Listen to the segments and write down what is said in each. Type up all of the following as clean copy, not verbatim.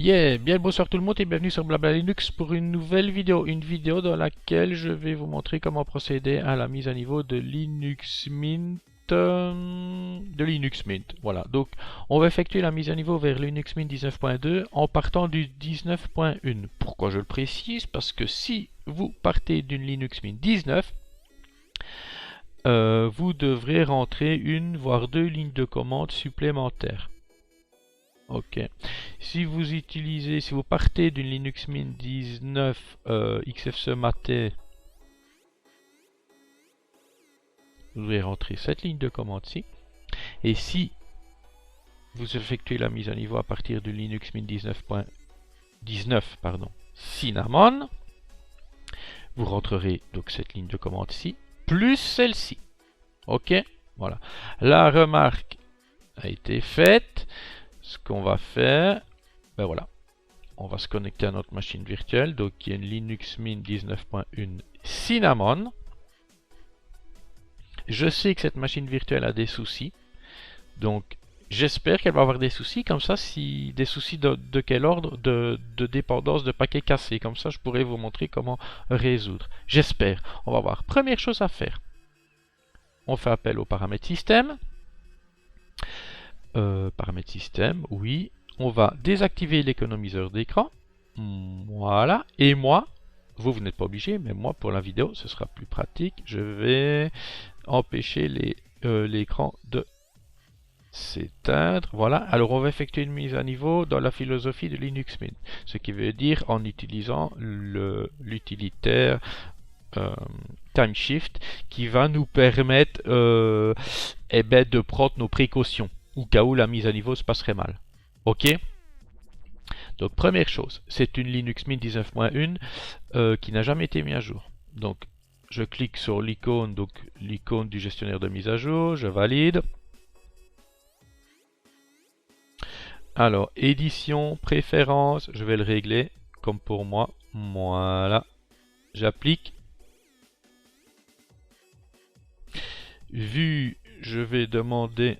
Yeah, bien le bonsoir tout le monde et bienvenue sur Blabla Linux pour une nouvelle vidéo. Une vidéo dans laquelle je vais vous montrer comment procéder à la mise à niveau de Linux Mint. Voilà, donc on va effectuer la mise à niveau vers Linux Mint 19.2 en partant du 19.1. Pourquoi je le précise? Parce que si vous partez d'une Linux Mint 19, vous devrez rentrer une voire deux lignes de commande supplémentaires. Ok. Si vous partez d'une Linux Mint 19 XFCE Mate, vous devez rentrer cette ligne de commande-ci. Et si vous effectuez la mise à niveau à partir du Linux Mint 19, Cinnamon, vous rentrerez donc cette ligne de commande-ci, plus celle-ci. Ok. Voilà. La remarque a été faite. Ce qu'on va faire, ben voilà, on va se connecter à notre machine virtuelle, donc il y a une Linux Mint 19.1 Cinnamon. Je sais que cette machine virtuelle a des soucis, donc j'espère qu'elle va avoir des soucis, comme ça, si des soucis de quel ordre, de dépendance de paquets cassés, comme ça je pourrais vous montrer comment résoudre. J'espère. On va voir. Première chose à faire, on fait appel aux paramètres système. Paramètres système, oui. On va désactiver l'économiseur d'écran. Voilà. Et moi, vous n'êtes pas obligé, mais moi, pour la vidéo, ce sera plus pratique. Je vais empêcher l'écran de s'éteindre. Voilà. Alors, on va effectuer une mise à niveau dans la philosophie de Linux Mint. Ce qui veut dire en utilisant l'utilitaire TimeShift qui va nous permettre de prendre nos précautions au cas où la mise à niveau se passerait mal. Ok. Donc première chose, c'est une Linux Mint 19.1 qui n'a jamais été mise à jour. Donc je clique sur l'icône, donc l'icône du gestionnaire de mise à jour, je valide. Alors édition, préférence, je vais le régler comme pour moi. Voilà. J'applique. Vue, je vais demander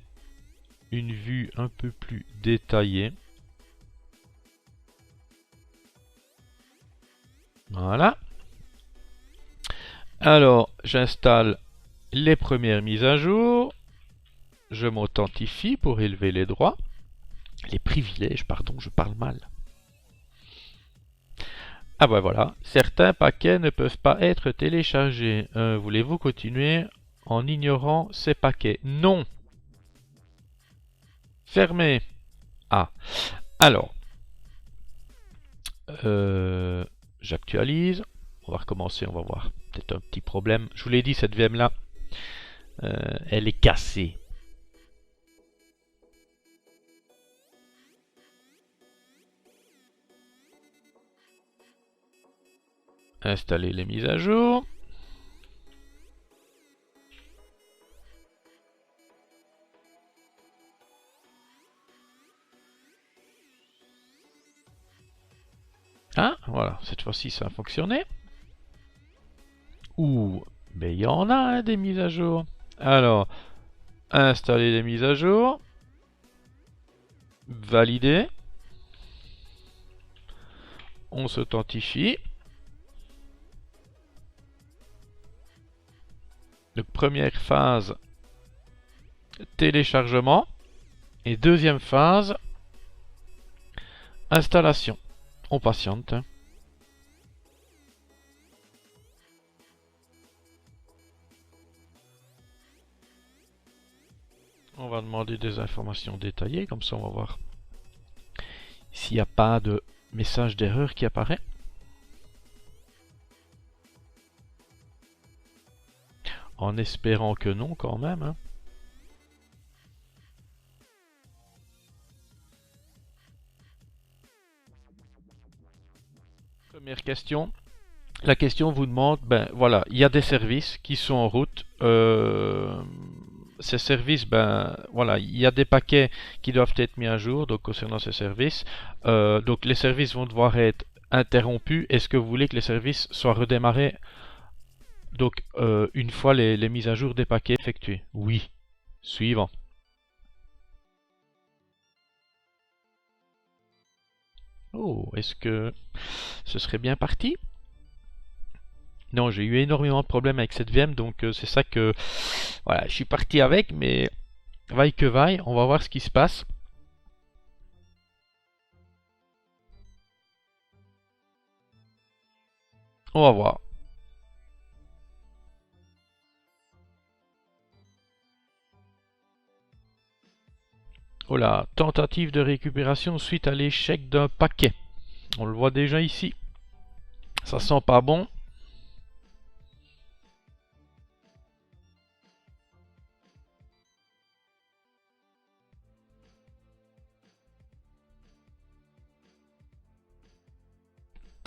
une vue un peu plus détaillée. Voilà. Alors, j'installe les premières mises à jour. Je m'authentifie pour élever les droits. Les privilèges, pardon, je parle mal. Ah ben voilà, certains paquets ne peuvent pas être téléchargés. Voulez-vous continuer en ignorant ces paquets? Non. Fermé. Ah. Alors. J'actualise. On va recommencer, on va voir. Peut-être un petit problème. Je vous l'ai dit, cette VM là, elle est cassée. Installer les mises à jour. Ah, voilà, cette fois-ci ça a fonctionné. Ouh, mais il y en a hein, des mises à jour. Alors, installer les mises à jour. Valider. On s'authentifie. Donc première phase, téléchargement. Et deuxième phase, installation. On patiente. On va demander des informations détaillées, comme ça on va voir s'il n'y a pas de message d'erreur qui apparaît. En espérant que non quand même. Hein. Première question. La question vous demande, ben voilà, il y a des services qui sont en route. Ces services, ben voilà, il y a des paquets qui doivent être mis à jour. Donc concernant ces services, donc les services vont devoir être interrompus. Est-ce que vous voulez que les services soient redémarrés? Donc une fois les mises à jour des paquets effectuées? Oui. Suivant. Oh, est-ce que ce serait bien parti? Non, j'ai eu énormément de problèmes avec cette VM, donc c'est ça que... Voilà, je suis parti avec, mais vaille que vaille, on va voir ce qui se passe. On va voir. Oh là, tentative de récupération suite à l'échec d'un paquet. On le voit déjà ici. Ça sent pas bon.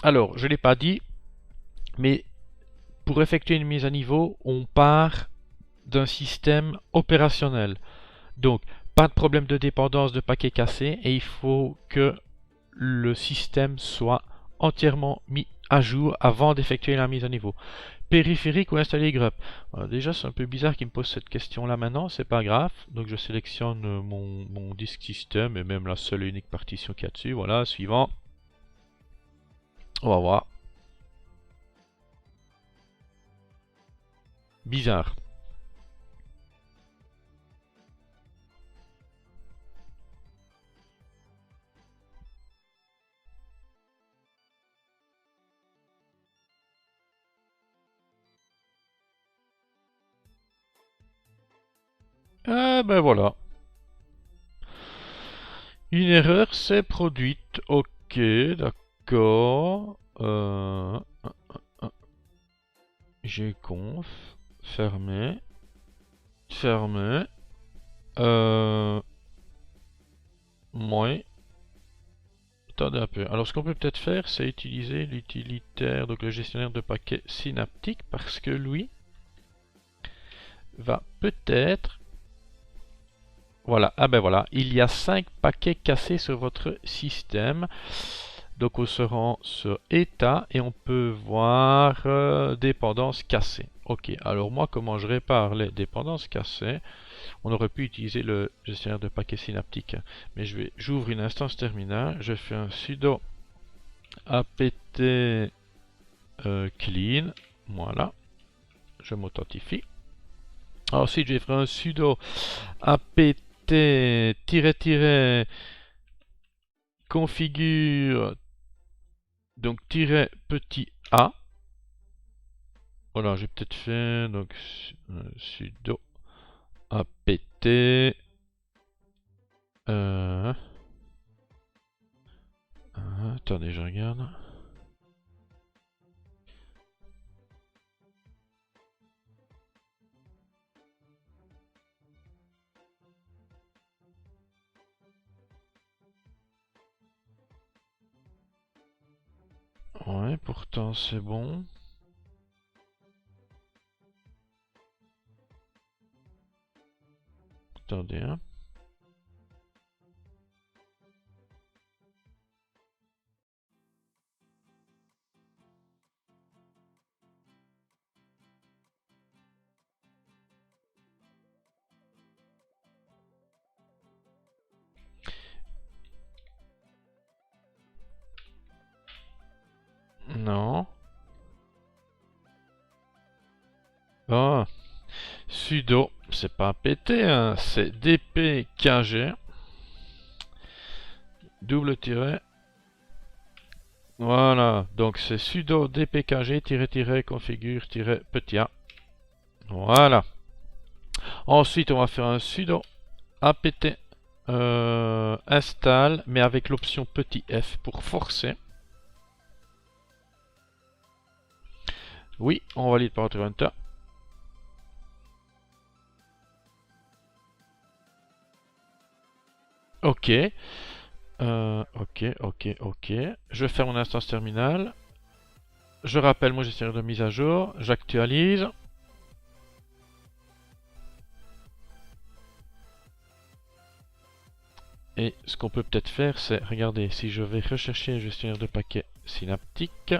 Alors, je ne l'ai pas dit, mais pour effectuer une mise à niveau, on part d'un système opérationnel. Donc, pas de problème de dépendance de paquets cassés et il faut que le système soit entièrement mis à jour avant d'effectuer la mise à niveau. Périphérique ou installer grep. Déjà, c'est un peu bizarre qu'il me pose cette question-là maintenant, c'est pas grave. Donc, je sélectionne mon disque système et même la seule et unique partition qu'il y a dessus. Voilà, suivant. On va voir. Bizarre. Ah ben voilà. Une erreur s'est produite. Ok, d'accord. Gconf. Fermé. Fermé. Moi. Attendez un peu. Alors ce qu'on peut peut-être faire, c'est utiliser l'utilitaire, donc le gestionnaire de paquets synaptique, parce que lui va peut-être... Voilà, ah ben voilà, il y a 5 paquets cassés sur votre système. Donc on se rend sur état et on peut voir dépendance cassée. Ok, alors moi comment je répare les dépendances cassées? On aurait pu utiliser le gestionnaire de paquets synaptique, mais j'ouvre une instance terminale, je fais un sudo apt clean, voilà, je m'authentifie. Ensuite je vais faire un sudo apt configure, donc petit a. Voilà, j'ai peut-être fait donc sudo apt attendez, je regarde. Ouais, pourtant c'est bon. Attendez, hein. Non. Oh. Sudo, c'est pas apt, hein, c'est dpkg. Double tiret. Voilà, donc c'est sudo dpkg-configure-petit a. Voilà. Ensuite, on va faire un sudo apt install, mais avec l'option petit f pour forcer. Oui, on valide par enter. Ok. Ok. Je ferme mon instance terminale. Je rappelle mon gestionnaire de mise à jour. J'actualise. Et ce qu'on peut peut-être faire, c'est, regardez, si je vais rechercher un gestionnaire de paquets synaptique,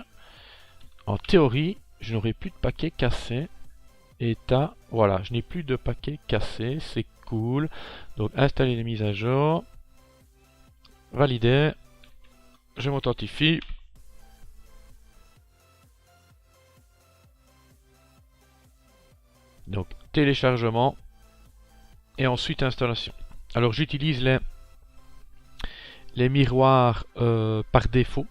en théorie, je n'aurai plus de paquets cassés. État, voilà, je n'ai plus de paquets cassés, c'est cool. Donc installer les mises à jour, valider. Je m'authentifie. Donc téléchargement et ensuite installation. Alors j'utilise les miroirs par défaut.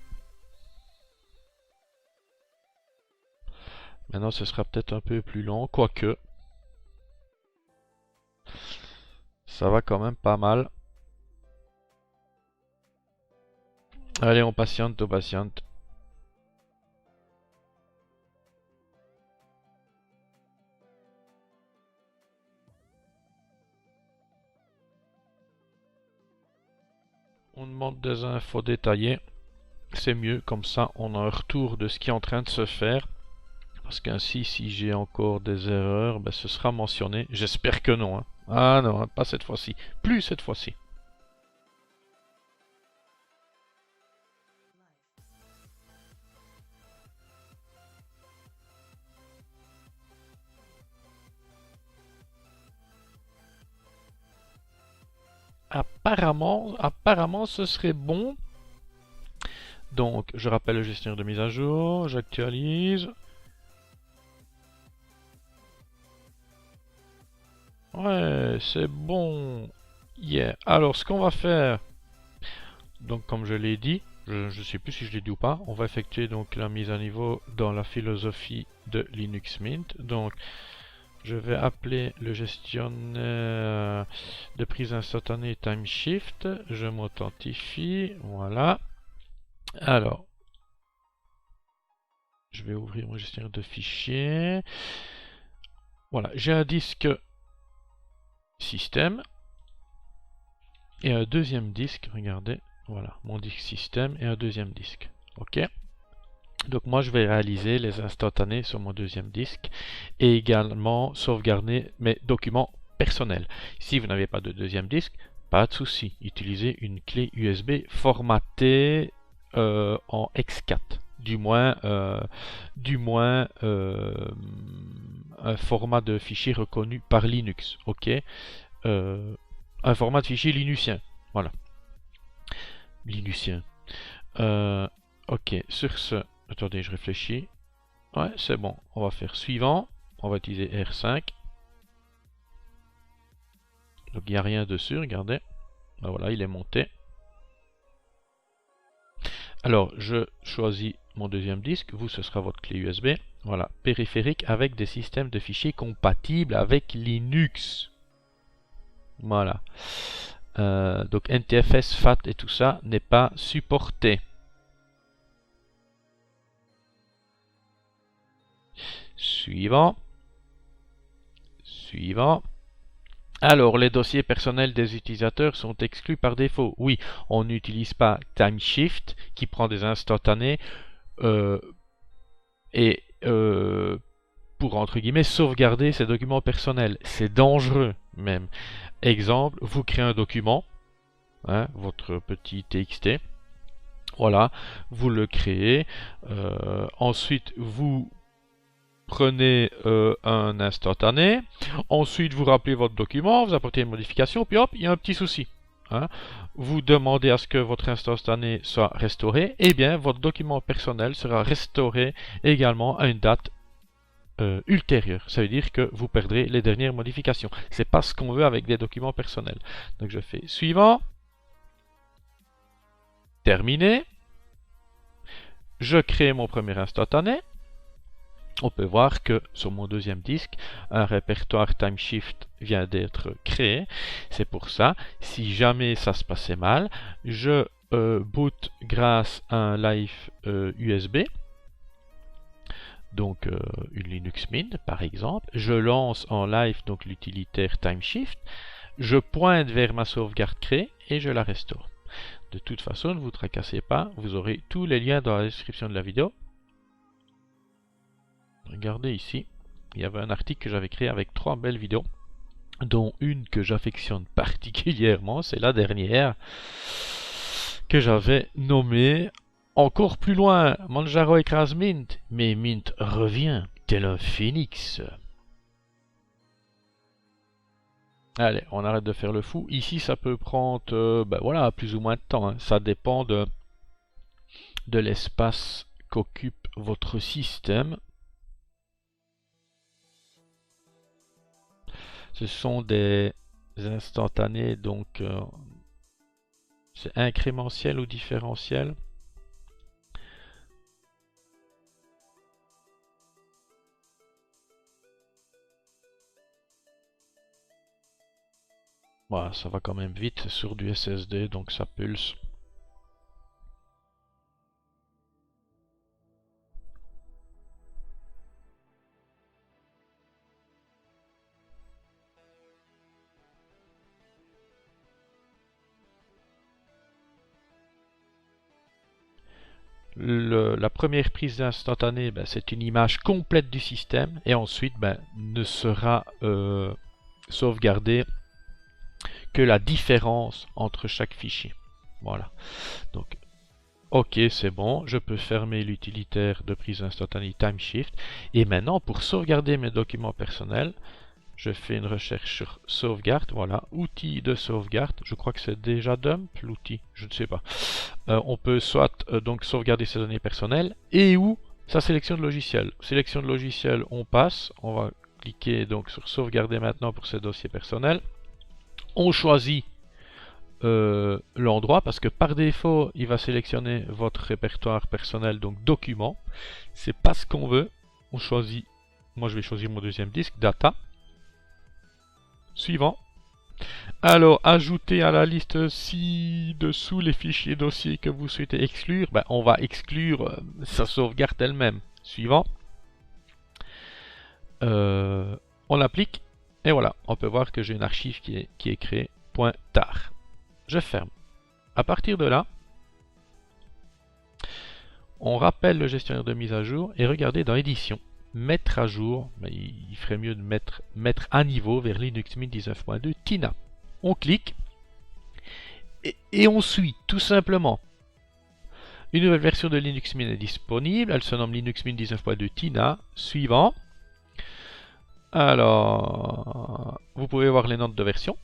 Maintenant ce sera peut-être un peu plus long, quoique ça va quand même pas mal. Allez, on patiente, on patiente. On demande des infos détaillées. C'est mieux, comme ça on a un retour de ce qui est en train de se faire. Parce qu'ainsi, si j'ai encore des erreurs, ben, ce sera mentionné. J'espère que non. Hein. Ah non, hein, pas cette fois-ci. Plus cette fois-ci. Apparemment, ce serait bon. Donc, je rappelle le gestionnaire de mise à jour. J'actualise. Ouais, c'est bon. Yeah. Alors, ce qu'on va faire, donc comme je l'ai dit, je ne sais plus si je l'ai dit ou pas, on va effectuer donc la mise à niveau dans la philosophie de Linux Mint. Donc, je vais appeler le gestionnaire de prise instantanée TimeShift. Je m'authentifie. Voilà. Alors, je vais ouvrir mon gestionnaire de fichiers. Voilà, j'ai un disque système et un deuxième disque. Regardez, voilà, mon disque système et un deuxième disque. Ok. Donc moi je vais réaliser les instantanés sur mon deuxième disque et également sauvegarder mes documents personnels. Si vous n'avez pas de deuxième disque, pas de souci, utilisez une clé USB formatée en X4. Du moins un format de fichier reconnu par Linux, ok. Un format de fichier linuxien, voilà. Linuxien. Ok, sur ce, attendez, je réfléchis. Ouais, c'est bon. On va faire suivant. On va utiliser R5. Donc il n'y a rien dessus, regardez. Ben voilà, il est monté. Alors, je choisis mon deuxième disque. Vous, ce sera votre clé USB. Voilà, périphérique avec des systèmes de fichiers compatibles avec Linux. Voilà. Donc NTFS, FAT et tout ça n'est pas supporté. Suivant. Suivant. Alors, les dossiers personnels des utilisateurs sont exclus par défaut. Oui, on n'utilise pas TimeShift qui prend des instantanés et pour, entre guillemets, sauvegarder ces documents personnels. C'est dangereux même. Exemple, vous créez un document, hein, votre petit TXT. Voilà, vous le créez. Ensuite, vous prenez un instantané, ensuite vous rappelez votre document, vous apportez une modification, puis hop, il y a un petit souci. Hein. Vous demandez à ce que votre instantané soit restauré, et bien votre document personnel sera restauré également à une date ultérieure. Ça veut dire que vous perdrez les dernières modifications. C'est pas ce qu'on veut avec des documents personnels. Donc je fais suivant, terminé, je crée mon premier instantané. On peut voir que sur mon deuxième disque, un répertoire TimeShift vient d'être créé. C'est pour ça, si jamais ça se passait mal, je boot grâce à un live USB, donc une Linux Mint par exemple. Je lance en live donc l'utilitaire TimeShift, je pointe vers ma sauvegarde créée et je la restaure. De toute façon, ne vous tracassez pas, vous aurez tous les liens dans la description de la vidéo. Regardez ici, il y avait un article que j'avais créé avec 3 belles vidéos, dont une que j'affectionne particulièrement, c'est la dernière, que j'avais nommée encore plus loin, Manjaro écrase Mint, mais Mint revient, tel un phénix. Allez, on arrête de faire le fou. Ici, ça peut prendre ben voilà, plus ou moins de temps, hein. Ça dépend de de l'espace qu'occupe votre système. Ce sont des instantanés, donc c'est incrémentiel ou différentiel. Voilà, ça va quand même vite, c'est sur du SSD, donc ça pulse. La première prise instantanée, ben, c'est une image complète du système et ensuite ne sera sauvegardée que la différence entre chaque fichier. Voilà. Donc, ok, c'est bon. Je peux fermer l'utilitaire de prise instantanée TimeShift. Et maintenant, pour sauvegarder mes documents personnels, je fais une recherche sur sauvegarde. Voilà, outil de sauvegarde. Je crois que c'est déjà dump l'outil. Je ne sais pas. On peut soit donc sauvegarder ses données personnelles et ou sa sélection de logiciels. Sélection de logiciels, on passe. On va cliquer donc sur sauvegarder maintenant pour ses dossiers personnels. On choisit l'endroit parce que par défaut il va sélectionner votre répertoire personnel, donc documents. C'est pas ce qu'on veut. On choisit, moi je vais choisir mon deuxième disque, data. Suivant. Alors, ajouter à la liste ci-dessous les fichiers dossiers que vous souhaitez exclure. Ben, on va exclure sa sauvegarde elle-même. Suivant. On applique. Et voilà, on peut voir que j'ai une archive qui est créée. .tar. Je ferme. À partir de là, on rappelle le gestionnaire de mise à jour et regardez dans édition. Mettre à jour, ben, il ferait mieux de mettre à niveau vers Linux Mint 19.2 Tina. On clique et on suit tout simplement. Une nouvelle version de Linux Mint est disponible, elle se nomme Linux Mint 19.2 Tina. Suivant. Alors, vous pouvez voir les notes de version.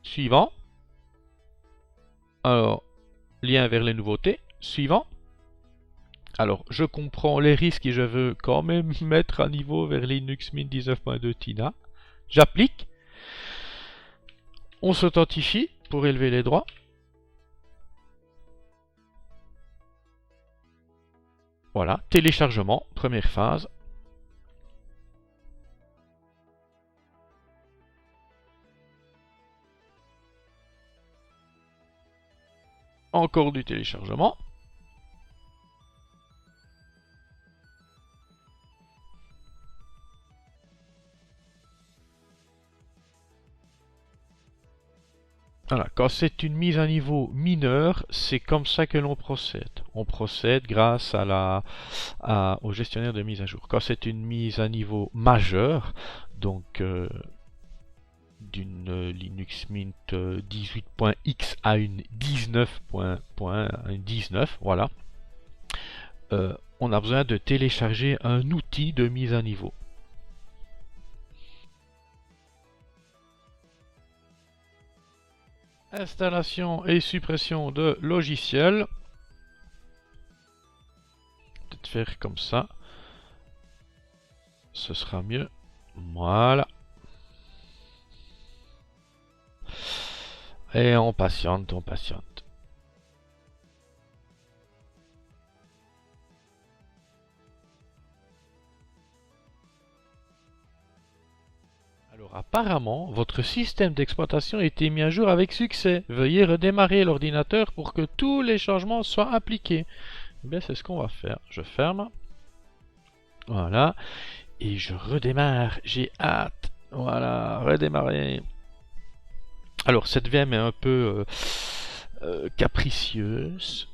Suivant. Alors, lien vers les nouveautés. Suivant. Alors, je comprends les risques et je veux quand même mettre à niveau vers Linux Mint 19.2 Tina. J'applique. On s'authentifie pour élever les droits. Voilà, téléchargement, première phase. Encore du téléchargement. Voilà, quand c'est une mise à niveau mineure, c'est comme ça que l'on procède. On procède grâce au gestionnaire de mise à jour. Quand c'est une mise à niveau majeure, donc d'une Linux Mint 18.x à une 19.19, voilà, on a besoin de télécharger un outil de mise à niveau. Installation et suppression de logiciels. Peut-être faire comme ça. Ce sera mieux. Voilà. Et on patiente, on patiente. Alors apparemment, votre système d'exploitation a été mis à jour avec succès. Veuillez redémarrer l'ordinateur pour que tous les changements soient appliqués. Eh bien, c'est ce qu'on va faire. Je ferme. Voilà. Et je redémarre. J'ai hâte. Voilà, redémarrer. Alors, cette VM est un peu capricieuse.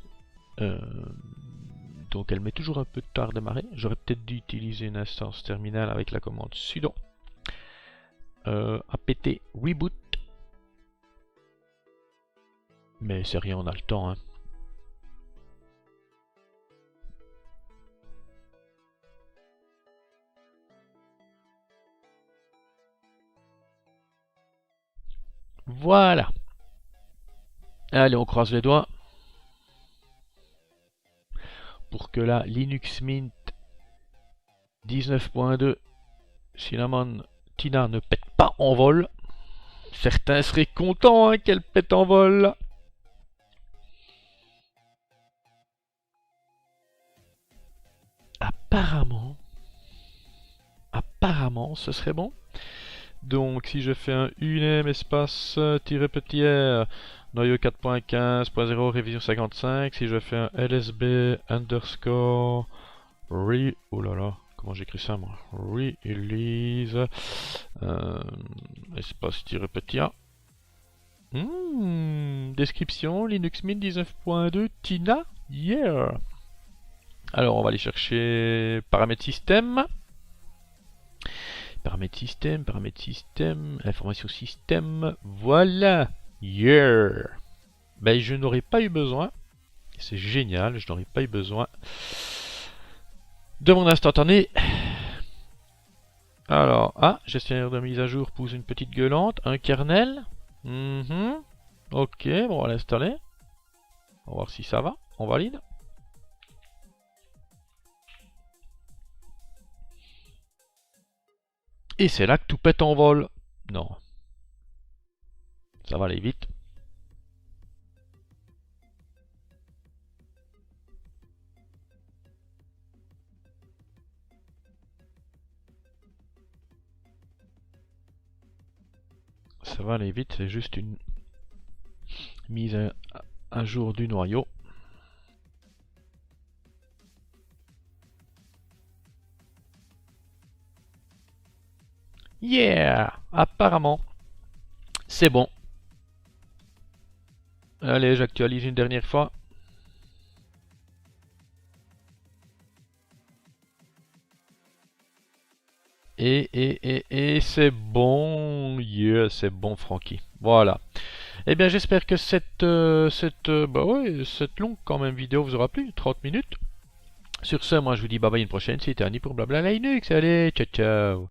Donc, elle met toujours un peu de temps à redémarrer. J'aurais peut-être dû utiliser une instance terminale avec la commande sudo. apt reboot. Mais c'est rien, on a le temps. Hein. Voilà. Allez, on croise les doigts. que la Linux Mint 19.2 Cinnamon Tina ne pète pas en vol. Certains seraient contents hein, qu'elle pète en vol. Apparemment, ce serait bon. Donc, si je fais un unem espace tiret petit r, noyau 4.15.0 révision 55, si je fais un lsb underscore oh là là, comment j'écris ça moi? Release espace tiret petit a. Description Linux Mint 19.2 Tina, yeah. Alors on va aller chercher paramètres système. Paramètres système, information système, voilà, yeah. Ben je n'aurais pas eu besoin, c'est génial, je n'aurais pas eu besoin de mon instantané. Alors, gestionnaire de mise à jour pousse une petite gueulante, un kernel. Ok, bon, on va l'installer. On va voir si ça va, on valide. Et c'est là que tout pète en vol. Non. Ça va aller vite. Ça va aller vite, c'est juste une mise à jour du noyau. Yeah! Apparemment, c'est bon. Allez, j'actualise une dernière fois. Et c'est bon. Yeah, c'est bon, Francky. Voilà. Eh bien, j'espère que cette longue quand même vidéo vous aura plu. 30 minutes. Sur ce, moi je vous dis bye bye une prochaine. C'était Annie pour Blabla Linux. Allez, ciao ciao.